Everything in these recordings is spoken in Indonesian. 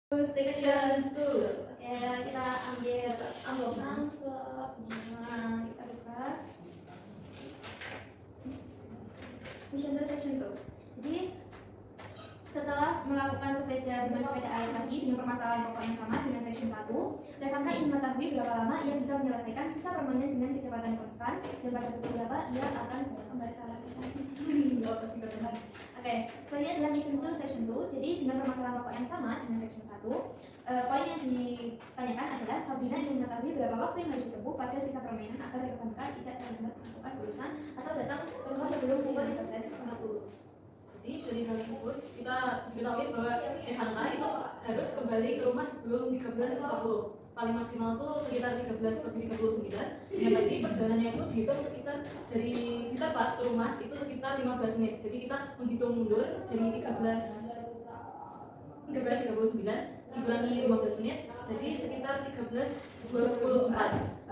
Section 2. Oke, kita ambil amplopnya. Nah, kita buka. Mission 2 Section 2. Jadi setelah melakukan sepeda dengan sepeda air tadi dengan permasalahan pokok yang sama dengan Section 1, Revanka ingin mengetahui berapa lama ia bisa menyelesaikan sisa permainan dengan kecepatan konstan dan pada pukul berapa ia akan kembali salah. Oke, ini adalah Mission 2 Section 2. Jadi dengan permasalahan pokok yang sama dengan Section 1, poin yang ditanyakan adalah Sabrina ingin mengetahui berapa waktu yang harus ditempuh pada sisa permainan agar Revanka tidak terlambat melakukan urusan atau datang ke rumah sebelum pukul 13.50. Jadi dari hal tersebut kita ketahui bahwa Revanka itu harus kembali ke rumah sebelum 13.40. Paling maksimal itu sekitar 13:39. Yang tadi perjalanannya itu dihitung sekitar dari kita ke rumah itu sekitar 15 menit. Jadi kita menghitung mundur dari 13:39 dikurangi 15 menit, jadi sekitar 13:24.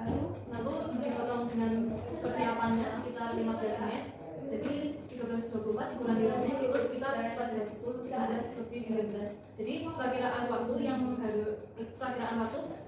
Lalu dipotong dengan persiapannya sekitar 15 menit. Jadi 13:24 dikurangi 5 menit itu sekitar 14:19. Jadi perakiraan waktu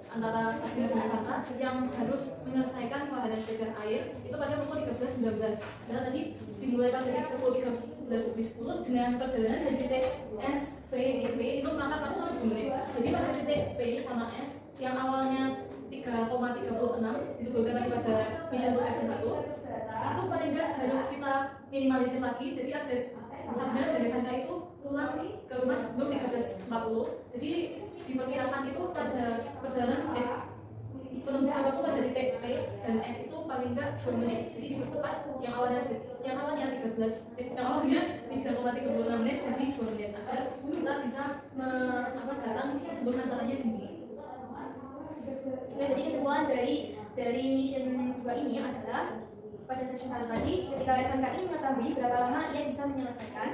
antara Sabrina dan Revanka yang harus menyelesaikan wahana sepeda air itu pada pukul 13.19. Dan tadi dimulai pada pukul 13:10 dengan perjalanan dari titik S, V, E, P itu maka 47 menit. Jadi pada titik P sama S yang awalnya 3,36 disebutkan tadi pada Mission 2 Section 1 itu paling enggak harus kita minimalisir lagi. Jadi ada Sabrina dan Revanka itu pulang ke rumah sebelum 13.40. Jadi diperkirakan itu pada perjalanan penempuhan waktu pada titik P dan S itu paling enggak 2 menit. Jadi dipercepat yang awalnya 3,36 menit jadi 2 menit agar kita bisa datang sebelum masalahnya dimulai. Oke, jadi kesimpulan dari mission 2 ini adalah pada section 1 tadi, ketika Revanka ini mengetahui berapa lama ia bisa menyelesaikan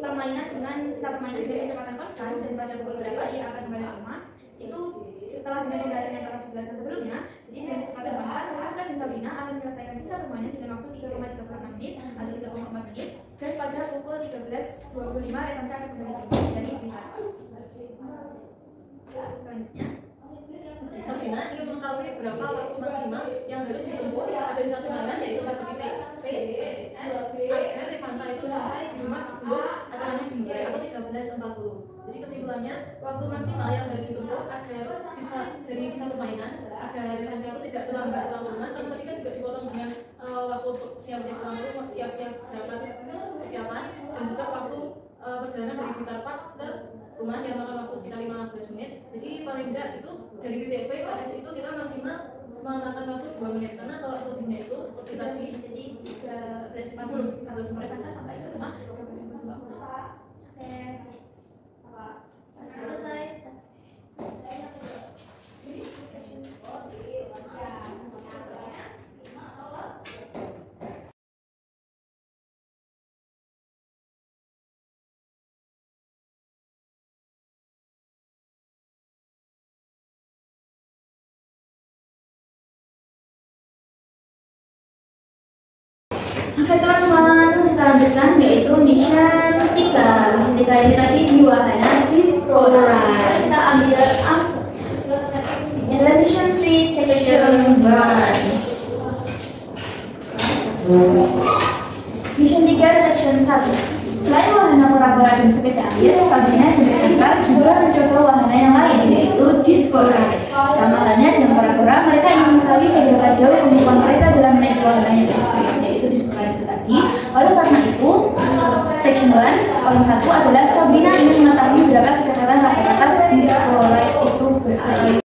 permainan dengan sisa permainan dari kecepatan konstan dan pada pukul berapa ia akan kembali ke rumah, itu setelah dengan pembahasan yang telah dijelaskan sebelumnya. Jadi dengan kecepatan konstan, Revanka dan Sabrina akan menyelesaikan sisa permainan dengan waktu 3,36 menit atau 3,4 menit, dan pada pukul 13.25 Revanka akan kembali ke rumah dari Blitar. Selanjutnya, Sabrina ingin mengetahui berapa waktu maksimal yang harus ditempuh pada sisa permainan yaitu pada titik P, S agar Revanka itu sampai di rumah sebelum acaranya dimulai atau 13.40. Jadi kesimpulannya waktu maksimal yang harus ditempuh agar bisa dari sisa permainan agar Revanka itu tidak terlambat pulang rumah. Tapi tadi kan juga dipotong dengan waktu untuk siap-siap pulang rumah, siap-siap persiapan dan juga waktu perjalanan dari Blitar Park ke rumah yang makan waktu sekitar 15 menit. Jadi paling enggak itu dari titik P ke S itu kita maksimal memakan waktu 2 menit, karena kalau selebihnya itu seperti tadi jadi 13.40 kalau Revanka sampai ke rumah 13.40. Oke, selesai. Oke teman-teman, kita lanjutkan yaitu mission 3. Mission 3 ini tadi di wahana Discovery. Kita ambil adalah mission 3 section 1. Mission 3 section 1. Selain wahana pora-pora dan sepeda air, Sabrina dan Revanka juga mencoba wahana yang lain yaitu Discovery. Sama halnya dengan pora-pora, mereka ingin mengetahui seberapa jauh kemampuan mereka dalam menaiki wahana yang ekstrim yaitu Discovery itu tadi. Oleh karena itu, section 1 poin 1 adalah Sabrina ingin mengetahui berapa kecepatan rata-rata Discovery itu berada.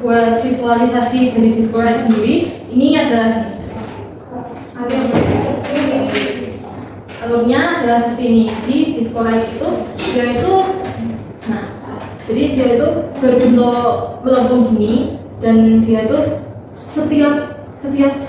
buat visualisasi dari Discovery sendiri ini adalah alurnya adalah seperti ini. Di Discovery itu dia itu jadi dia itu berbentuk melengkung gini dan dia itu setiap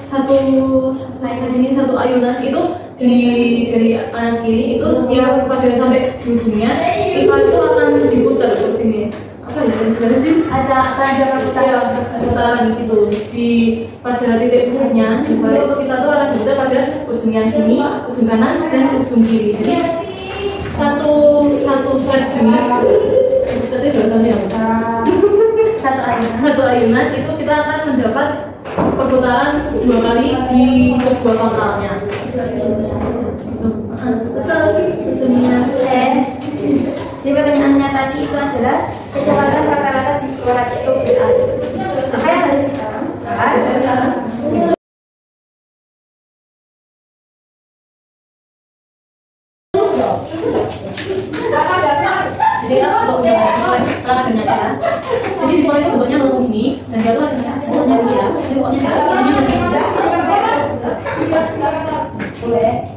satu ayunan itu dari kanan kiri itu setiap pada sampai di ujungnya pipa itu akan diputar ke sini. apa ya sebenarnya sih Ada perputaran gitu di pada titik pusatnya jempol itu kita tuh akan berputar pada ujung yang sini, ujung kanan dan ujung kiri. Jadi satu set gini setnya bahasanya apa? Satu ayunan itu kita akan mendapat perputaran 2 kali di kedua pangkalnya. betul ujungnya. Jadi pertanyaannya tadi itu adalah kecepatan rata-rata diskorat itu berapa? Apa yang harus kita lakukan? Jadi kan bentuknya sekarang ada nyata kan. Jadi di sekolah itu bentuknya melengkung gini dan dia tuh ada nyatanya gitu ya. Jadi pokoknya dia boleh.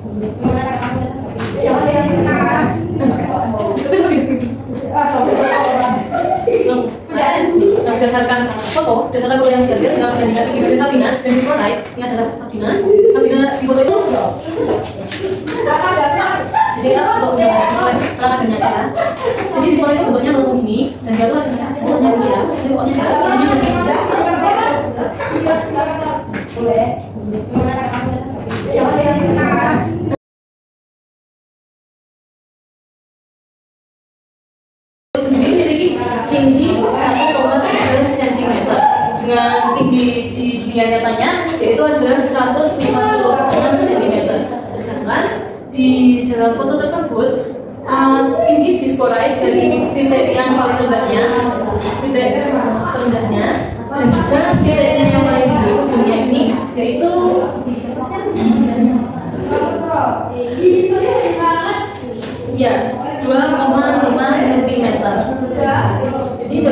Berdasarkan foto, berdasarkan foto yang diambil dengan perbandingan tinggi badan Sabrina dan di sekolah ini adalah Sabrina di foto itu. Jadi kan bentuknya sekarang ada nyata kan. Jadi di sekolah itu bentuknya melengkung gini dan dia tuh ada nyatanya gitu ya. Jadi pokoknya dia boleh. Tinggi 1,3 cm dengan tinggi di dunia nyatanya yaitu adalah 156 cm. Sedangkan di dalam foto tersebut tinggi diskorai dari titik yang paling rendahnya, titik terendahnya, dan juga titiknya yang paling tinggi ujungnya ini yaitu ya 2,5 cm. Jadi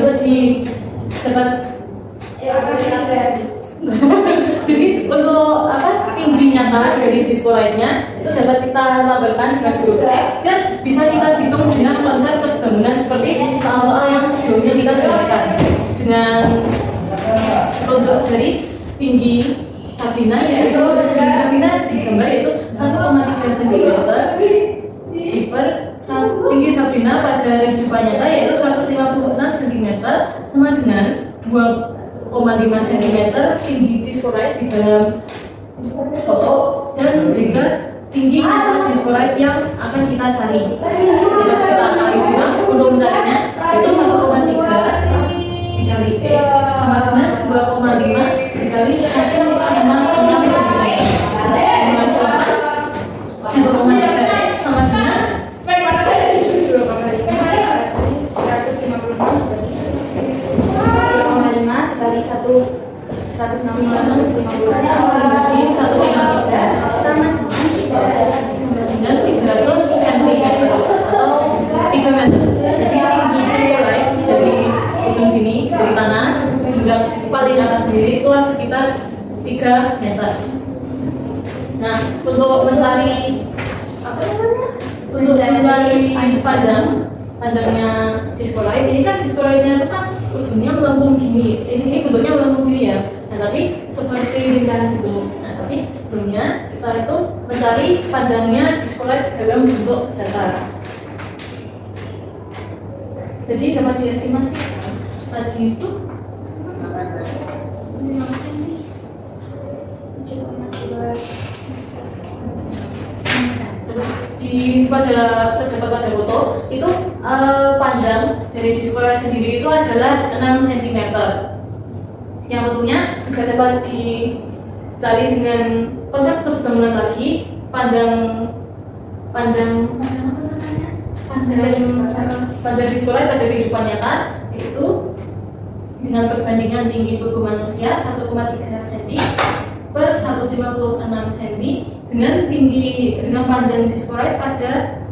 jadi untuk tinggi nyata dari diskoraidnya itu dapat kita tambahkan dengan huruf X dan bisa kita hitung dengan konsep kesebangunan seperti soal-soal yang sebelumnya kita jelaskan. Dengan untuk dari tinggi Sabrina yaitu tinggi Sabrina di gambar yaitu 1,3 cm per tinggi Sabrina pada kehidupan nyata yaitu 156 cm sama dengan 2,5 cm tinggi diskoraid di dalam foto dan juga tinggi nyata diskoraid yang akan kita cari. Kita kali simak untuk mencarinya yaitu 1,3 dikali X sama dengan 2,5 dikali 1,56 cm. Menghasilkan 1,3 X sama dengan 160 dibagi 1,3 sama dengan 300 cm atau 3 meter. Jadi tinggi diskoraid dari ujung sini dari tanah hingga paling atas sendiri itu sekitar 3 meter. Nah, untuk mencari panjangnya diskoraid ini kan diskoraidnya itu kan ujungnya melengkung gini. Ini bentuknya melengkung gini ya. Nah, tapi seperti lingkaran gitu. Nah, tapi sebelumnya kita itu mencari panjangnya diskoraid dalam bentuk datar. Jadi dapat diestimasikan tadi itu terdapat pada foto itu panjang dari diskoraid sendiri itu adalah 6 cm. Yang tentunya juga dapat dicari dengan konsep kesebangunan lagi panjang diskoraid pada kehidupan nyata yaitu dengan perbandingan tinggi tubuh manusia 1,3 cm per 156 cm dengan panjang diskoraid pada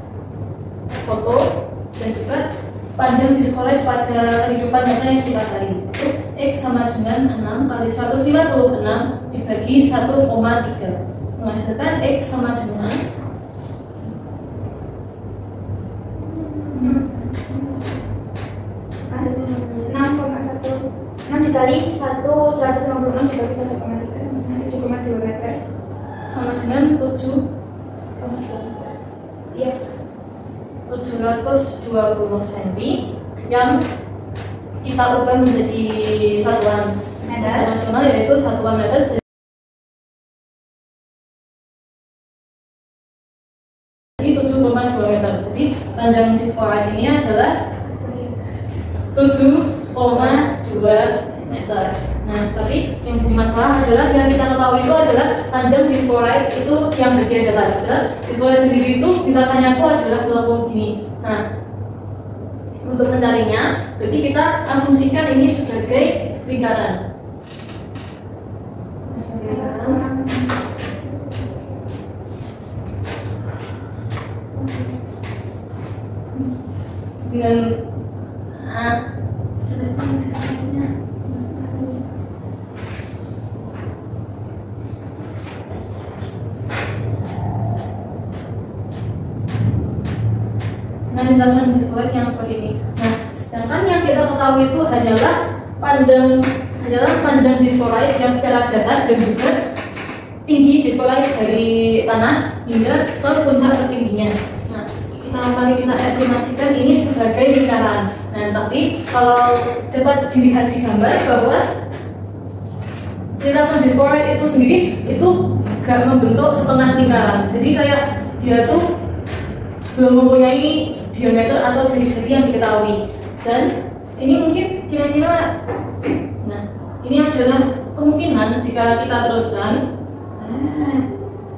foto dan juga panjang diskoraid pada kehidupan nyata yang kita cari. X sama dengan 6 kali 156 dibagi 1,3 menghasilkan X sama dengan 6 dikali 156 dibagi 1,3 sama 7,2 meter sama dengan 7 720 cm yang kita ubah menjadi satuan internasional, yaitu satuan meter. Jadi 7,2 meter. Jadi panjang diskoroid ini adalah 7,2 meter. Nah, tapi yang jadi masalah adalah yang kita ketahui itu adalah panjang diskoroid itu yang bagian atas. Diskoroid sendiri itu lintasannya itu adalah melengkung ini. Nah, untuk mencarinya, berarti kita asumsikan ini sebagai lingkaran. Dengan lintasan diskoroid yang seperti ini. Nah, sedangkan yang kita ketahui itu hanyalah panjang diskoroid yang secara datar dan juga tinggi diskoroid dari tanah hingga ke puncak tertingginya. Nah, kita estimasikan ini sebagai lingkaran. Nah, tapi kalau dapat dilihat di gambar bahwa lintasan diskoroid itu sendiri itu gak membentuk setengah lingkaran. Jadi kayak dia tuh belum mempunyai diameter atau segi-segi yang diketahui. Dan ini mungkin kira-kira, nah ini adalah kemungkinan jika kita teruskan,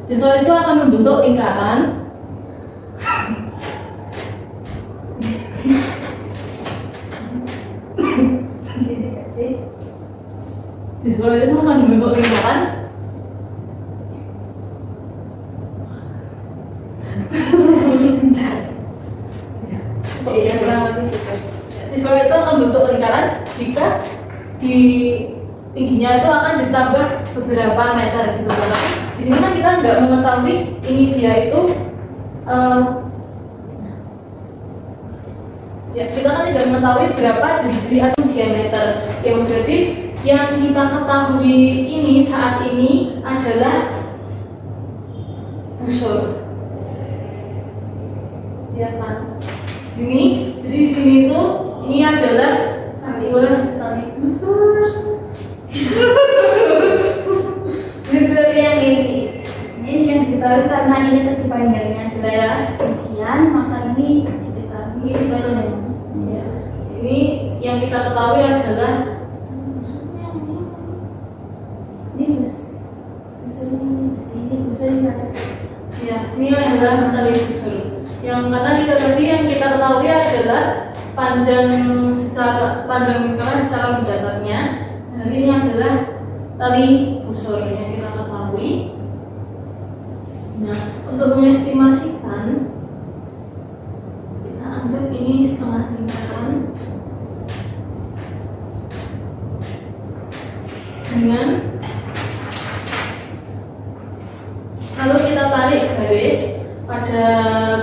diskoroid itu akan membentuk lingkaran. Diskoroid itu akan membentuk lingkaran. Diskoroid itu akan bentuk lingkaran jika di tingginya itu akan ditambah beberapa meter gitu. Tapi di sini kan kita nggak mengetahui ini dia itu ya, kita kan tidak mengetahui berapa jari-jari atau diameter. Yang berarti yang kita ketahui ini saat ini adalah busur. Ya kan? Sini, jadi di sini itu ini adalah tali busur. Busur yang ini yang diketahui karena ini tadi panjangnya adalah sekian, maka ini diketahui sesuai. Ya. Ini yang kita ketahui adalah ini busur ini ada. ya, ini adalah tali busur. Yang karena yang kita ketahui adalah panjang lingkaran secara mendatarnya. Nah, ini adalah tali busur yang kita ketahui. Nah, untuk mengestimasikan, kita anggap ini setengah lingkaran dengan, lalu kita tarik garis pada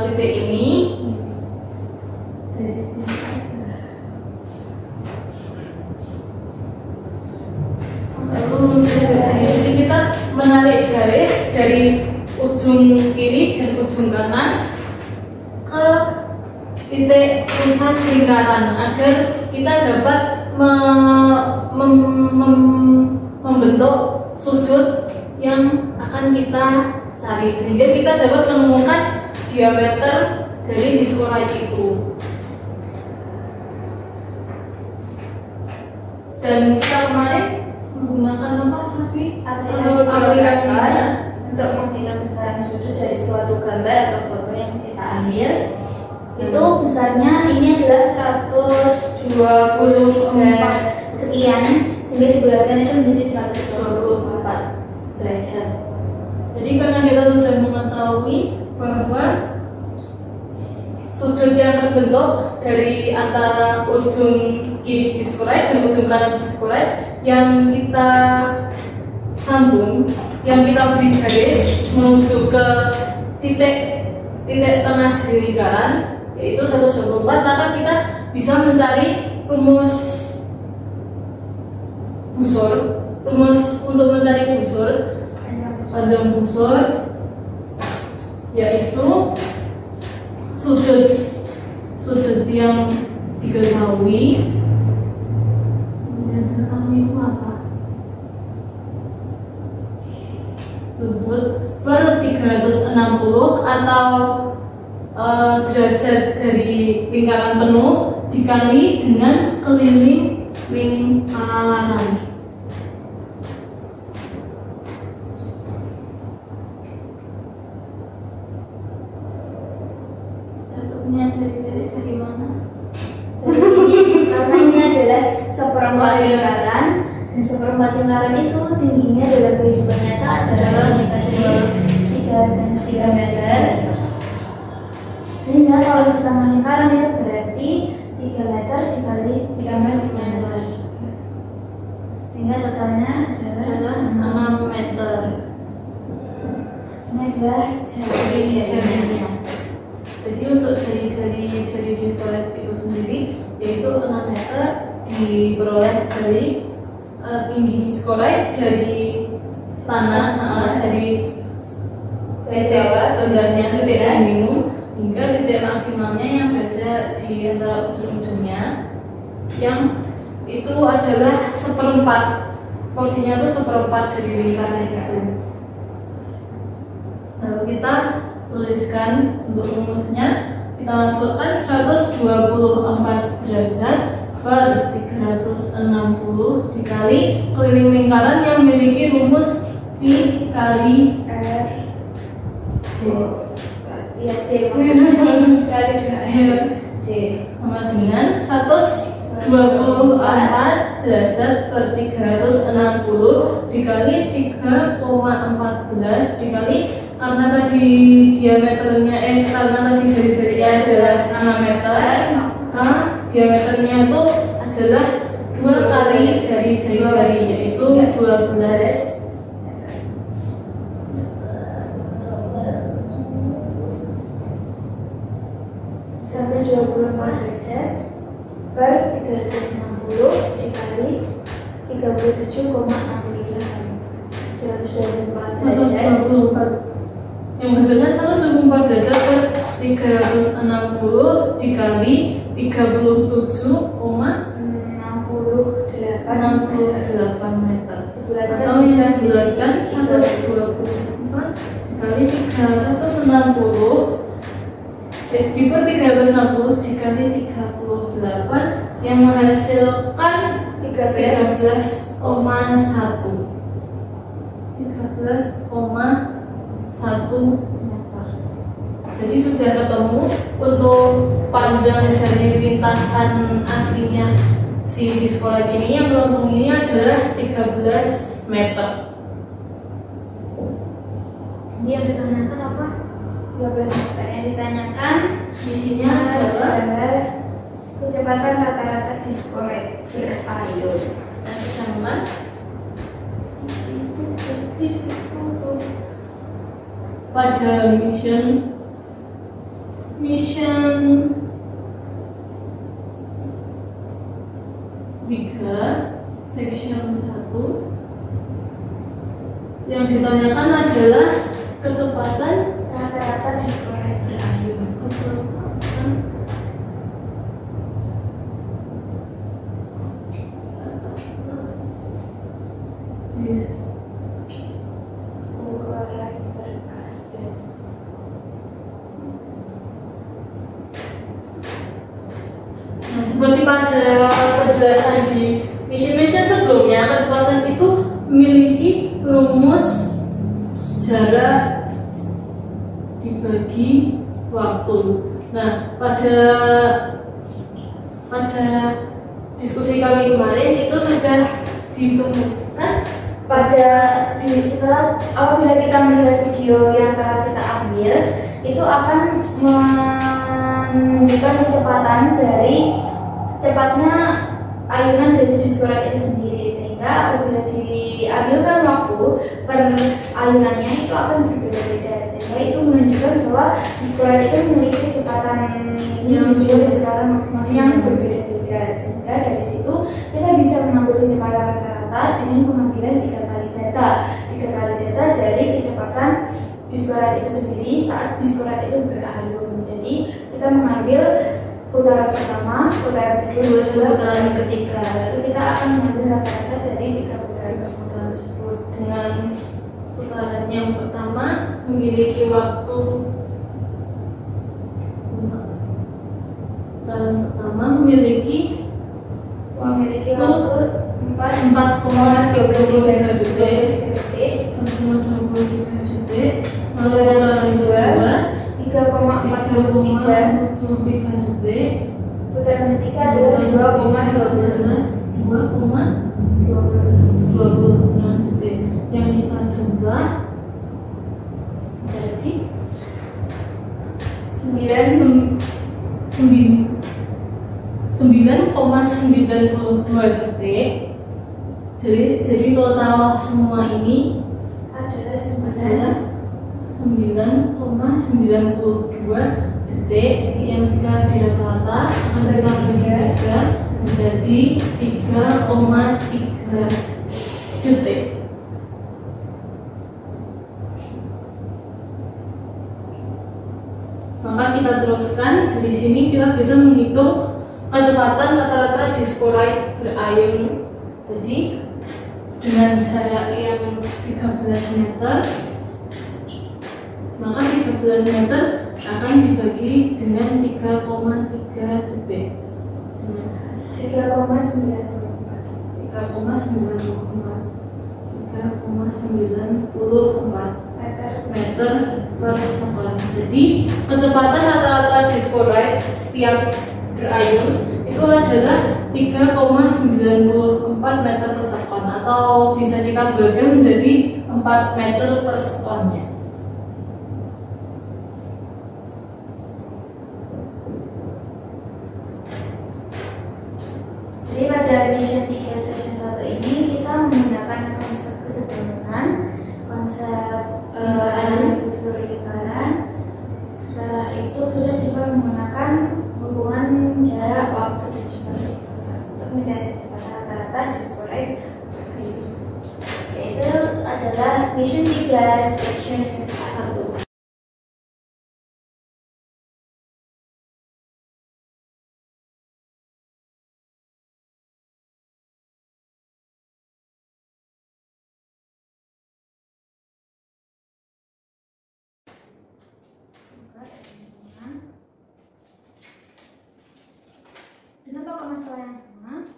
titik ini. Lalu munculnya dari sini. Jadi kita menarik garis dari ujung kiri dan ujung kanan ke titik pusat lingkaran agar kita dapat membentuk sudut yang akan kita cari, sehingga kita dapat menemukan diameter dari diskoroid itu. Dan kita kemarin menggunakan apa, Sapi? Aplikasinya untuk menghitung besaran sudut dari suatu gambar atau foto yang kita ambil. Itu besarnya ini adalah 123 sekian, sehingga dibulatkan itu menjadi 124 derajat. Jadi karena kita sudah mengetahui bahwa sudut yang terbentuk dari antara ujung kiri diskoroid dan ujung kanan diskoroid yang kita sambung, yang kita beri garis menuju ke titik tengah dari lingkaran, yaitu 124, maka kita bisa mencari rumus untuk mencari panjang busur, yaitu sudut yang diketahui tersebut per 360 atau derajat dari lingkaran penuh dikali dengan keliling lingkaran. Dapatnya cari-cari dari mana? Karena ini adalah seperempat lingkaran, dan seperempat lingkaran itu tingginya dalam kehidupan nyata adalah sekitar 3 meter. Sehingga kalau setengah lingkaran itu berarti 3 meter dikali 3 meter. Sehingga totalnya adalah 6 meter. Ini adalah jari-jarinya. Jadi untuk jari-jari diskoret itu sendiri yaitu 6 meter diperoleh dari tinggi diskoret dari tanah, dari titik rendahnya, titik minimum hingga titik maksimalnya yang berada di antara ujung-ujungnya, yang itu adalah seperempat, porsinya itu seperempat dari lingkaran itu. Lalu kita tuliskan untuk rumusnya, kita masukkan 124 derajat per 360 dikali keliling lingkaran yang memiliki rumus Pi kali R D. ya D kali 2R D Sama dengan 124 derajat per 360 dikali 3,14 dikali, karena tadi diameternya karena tadi jari-jarinya adalah 6 meter, maka diameternya itu adalah 2 kali dari jari-jari, yaitu 12. 124 derajat per 360 dikali 37,63 124 derajat 124. Yang benernya 124 derajat per 360 dikali 37,68 meter. Atau bisa dibulatkan 124 dikali 360 di per 360 dikali 38 yang menghasilkan 13,1 meter. Jadi sudah ketemu untuk panjang dari lintasan aslinya si diskoret ini, yang melengkung ini adalah 13 meter. Ini yang ditanyakan apa? 13 meter. Yang ditanyakan Isinya adalah kecepatan rata-rata diskoret berayun. dan kecepatan pada mission 3 section 1 yang ditanyakan adalah kecepatan Rata-rata diskoret berayun. Nah, seperti pada penjelasan di mission sebelumnya, kecepatan itu memiliki rumus jarak dibagi waktu. Nah, pada diskusi kami kemarin itu sudah ditemukan setelah apabila kita melihat video yang telah kita ambil, itu akan menunjukkan kecepatan dari cepatnya ayunan dari diskoret itu sendiri, sehingga apabila diambilkan waktu per ayunannya itu akan berbeda-beda, sehingga itu menunjukkan bahwa diskoret itu memiliki kecepatan maksimal yang berbeda-beda, sehingga dari situ kita bisa mengambil kecepatan rata-rata dengan pengambilan 3 kali data dari kecepatan diskoret itu sendiri saat diskoret itu berayun. Jadi kita mengambil putaran pertama, putaran kedua, putaran ketiga, lalu kita akan mengambil rata-rata dari 3 putaran tersebut. dengan putaran yang memiliki waktu pertama memiliki waktu 4,23 detik, 4,23 detik, putaran kedua 3,43 detik, putaran ketiga adalah 2,26 detik. Yang kita jumlah jadi 9,92 detik. Jadi total semua ini adalah 9,92 detik yang jika dirata-rata akan kita bagi 3 menjadi 3,3 detik. Maka kita teruskan dari sini kita bisa menghitung kecepatan rata-rata diskroid berayun. Jadi dengan jarak yang 13 meter, maka 13 meter akan dibagi dengan 3,3 detik. 3,94 meter per sekon. Jadi kecepatan rata-rata diskroid setiap berayun itu adalah 3,94 meter per sekon, atau bisa kita bagi menjadi 4 meter per sekonnya. Jadi pada mission 3 section 1 ini kita menggunakan konsep kesederhanaan, konsep anjing busur lingkaran. Setelah itu kita juga menggunakan hubungan jarak, waktu, dan juga kecepatan untuk mencari kecepatan rata-rata diskroid berayun. Yaitu adalah mission 3 section 1. Dengan pokok masalah yang sama,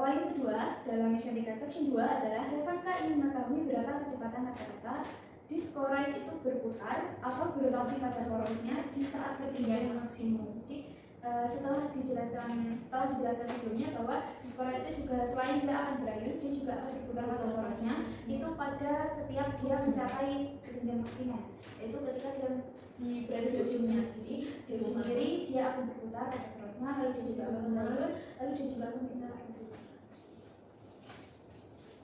poin kedua dalam mission 3 section 2 adalah Revanka ingin mengetahui berapa kecepatan rata-rata diskroid itu berputar atau berotasi pada porosnya di saat ketinggian maksimum. Jadi setelah dijelaskan sebelumnya bahwa diskroid itu juga selain dia akan berayun, dia juga akan berputar pada porosnya itu pada setiap dia mencapai ketinggian maksimum, yaitu ketika dia berada di ujungnya. Jadi di ujung kiri dia akan berputar pada porosnya, lalu dia juga akan berayun, lalu dia juga akan berputar.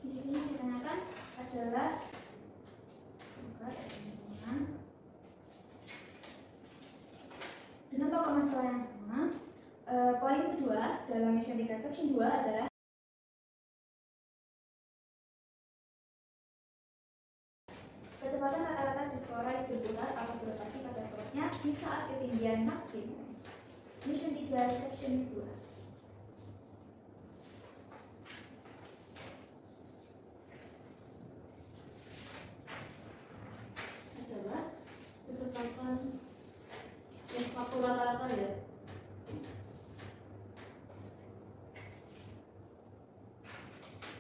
Di sini yang ditanyakan adalah dengan pokok masalah yang sama, poin kedua dalam mission 3 section 2 adalah kecepatan rata-rata diskroid berputar atau berotasi pada porosnya di saat ketinggian maksimum. Mission 3 section 2. Adalah kecepatan waktu rata-rata ya.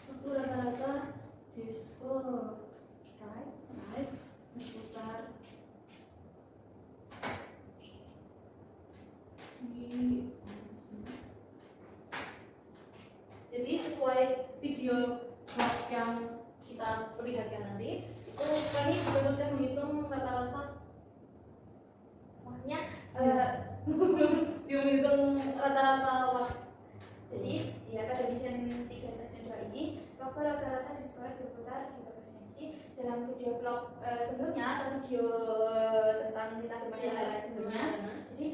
Waktu rata-rata diskroid berputar di, jadi sesuai video yang kita perlihatkan nanti itu kami berusaha menghitung rata-rata, Maksudnya dia menghitung rata-rata waktu. jadi ya pada mission 3 section 2 ini waktu rata-rata diskroid berputar di porosnya. Jadi dalam video vlog sebelumnya atau video tentang kita bermain layar sebelumnya, jadi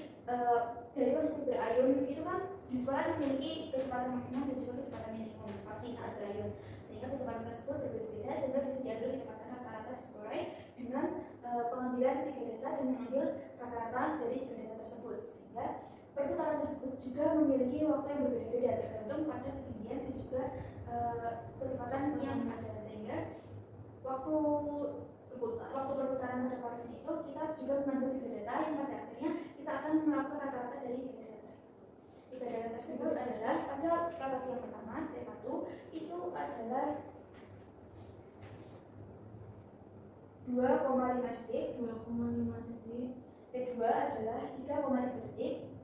dari posisi berayun itu kan diskroid memiliki kecepatan maksimum dan juga kecepatan minimum pasti saat berayun, sehingga kecepatan tersebut berbeda-beda sehingga bisa diambil kecepatan rata-rata diskroid dengan pengambilan 3 data dan mengambil rata-rata dari 3 data tersebut, sehingga perputaran tersebut juga memiliki waktu yang berbeda-beda tergantung pada ketinggian dan juga kecepatan yang ada, sehingga waktu perputaran kecepatan pada porosnya itu, kita juga mengambil 3 data yang pada akhirnya kita akan melakukan rata-rata dari 3 data tersebut. 3 data tersebut adalah pada relasi yang pertama T1 itu adalah 2,5 detik, T2 adalah 3,3 detik,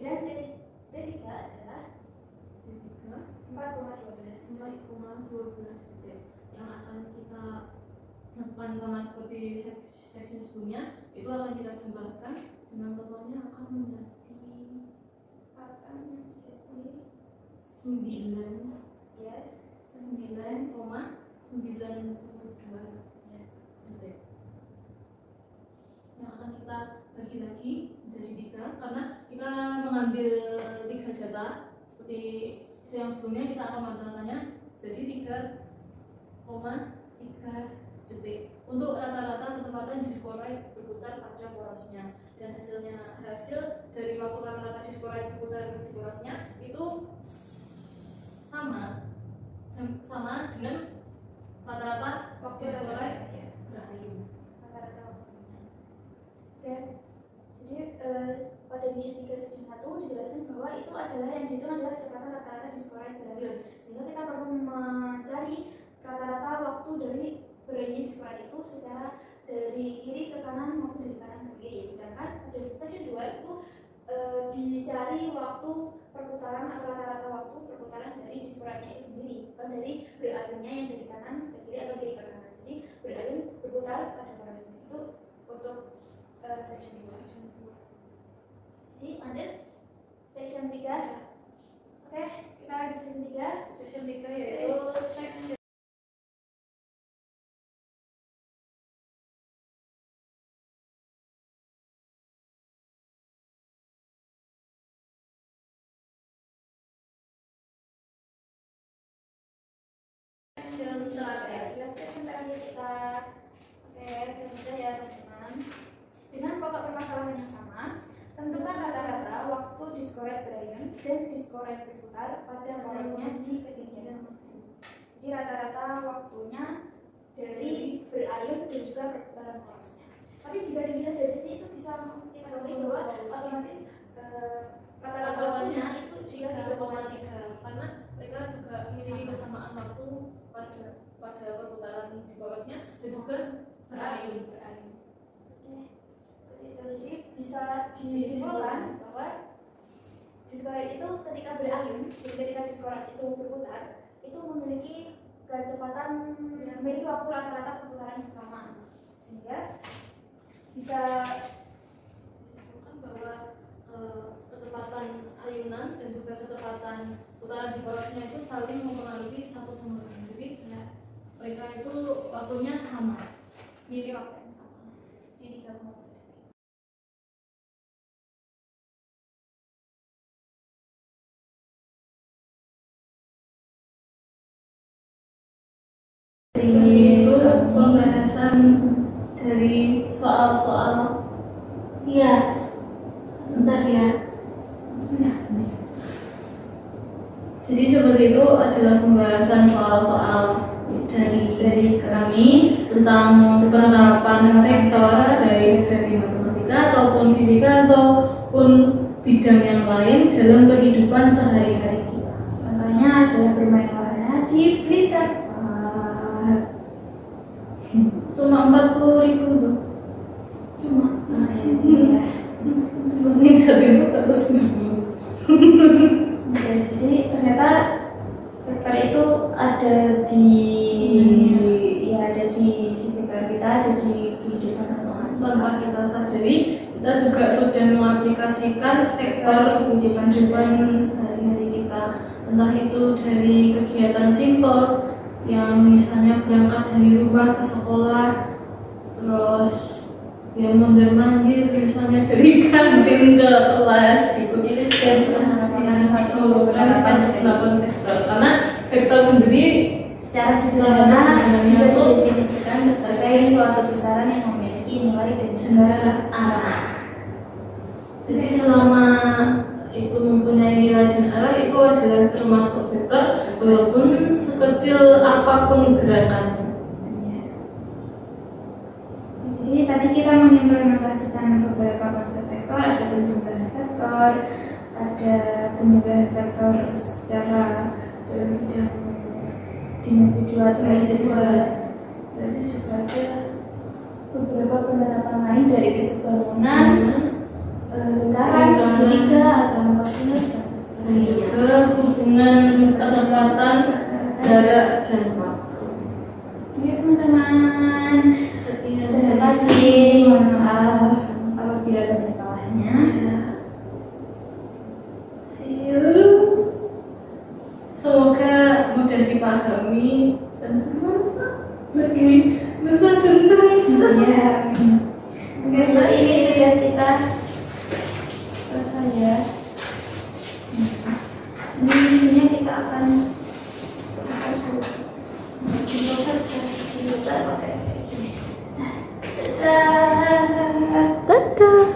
dan T3 adalah 4,12 detik yang akan kita lakukan sama seperti section sebelumnya. Itu akan kita jumlahkan dengan totalnya akan menjadi 9,92 detik yang akan kita bagi lagi menjadi 3 karena kita mengambil 3 data seperti yang sebelumnya. Kita akan mendatanya jadi 3,3 detik untuk rata-rata kecepatan diskroid berputar pada porosnya, dan hasil dari waktu rata-rata diskroid berputar di porosnya itu sama dengan rata-rata waktu diskroid berayun. Rata-rata waktunya. Oke. Jadi pada misi 3 section 1 dijelaskan bahwa itu adalah yang dihitung adalah kecepatan rata-rata diskroid berayun. Sehingga kita perlu mencari rata-rata waktu dari berayunnya diskroid itu secara dari kiri ke kanan maupun dari kanan ke kiri. Sedangkan pada section 2 itu dicari waktu perputaran atau rata-rata waktu perputaran dari diskroidnya itu sendiri, bukan dari berayunnya yang dari kanan ke kiri atau kiri ke kanan. Jadi berayun berputar pada porosnya itu untuk section 2. Jadi lanjut section 3. Oke, kita lanjut section 3. Section 3 yaitu section terakhir kita. Oke, kita ya teman-teman. Dengan pokok permasalahan yang sama, tentukan rata-rata waktu diskroid berayun dan diskroid berputar pada porosnya di ketinggian masing-masing. Jadi rata-rata waktunya dari berayun dan juga perputaran porosnya. Tapi jika dilihat dari sini itu bisa langsung kita tahu bahwa otomatis rata-rata waktunya itu juga 3,3 karena mereka juga memiliki kesamaan waktu pada perputaran di porosnya dan juga berayun. Jadi bisa disimpulkan bahwa diskroid itu ketika berayun, jadi ketika diskroid itu berputar, itu memiliki kecepatan, memiliki waktu rata-rata perputaran yang sama, sehingga bisa disimpulkan bahwa kecepatan ayunan dan juga kecepatan putaran di porosnya itu saling mempengaruhi satu sama lain. Jadi mereka itu waktunya sama, memiliki waktu yang sama di 3,3 itu pembahasan dari soal-soal. Iya, bentar ya. Jadi seperti itu adalah pembahasan soal-soal dari kami tentang penerapan vektor dari matematika ataupun fisika ataupun bidang yang lain dalam kehidupan sehari-hari kita. Contohnya adalah bermain warna di Blitar. Cuma 40.000 tuh. Cuma ya. Mungkin 1.000 terus. Oke, jadi ternyata vektor itu ada di ada di sekitar kita, ada di kehidupan Tanpa kita sadari, kita juga sudah mengaplikasikan vektor di kehidupan sehari-hari kita. Entah itu dari kegiatan simpel yang misalnya berangkat dari rumah ke sekolah, terus dia mondar-mandir misalnya dari kantin ke kelas gitu. Ini dengan satu penerapan vektor, karena vektor sendiri secara sederhana bisa didefinisikan sebagai suatu besaran yang memiliki nilai dan juga arah. Jadi selama itu mempunyai nilai dan arah, itu adalah termasuk vektor walaupun sekecil apapun gerakannya. tadi kita mengimplementasikan beberapa konsep vektor, ada penjumlahan vektor, ada penjumlahan vektor secara dalam bidang dimensi 2 berarti juga ada beberapa penerapan lain dari fisik bangunan, lingkaran, segitiga, atau kosinus, dan juga hubungan kecepatan, jarak, dan waktu. Oke teman-teman, terima kasih. Mohon maaf apabila ada masalahnya. See you. Semoga mudah dipahami dan bermanfaat bagi nusa dan bangsa. Iya. Oke, setelah ini sudah kita selesai ya. Ini isinya kita akan Dadah.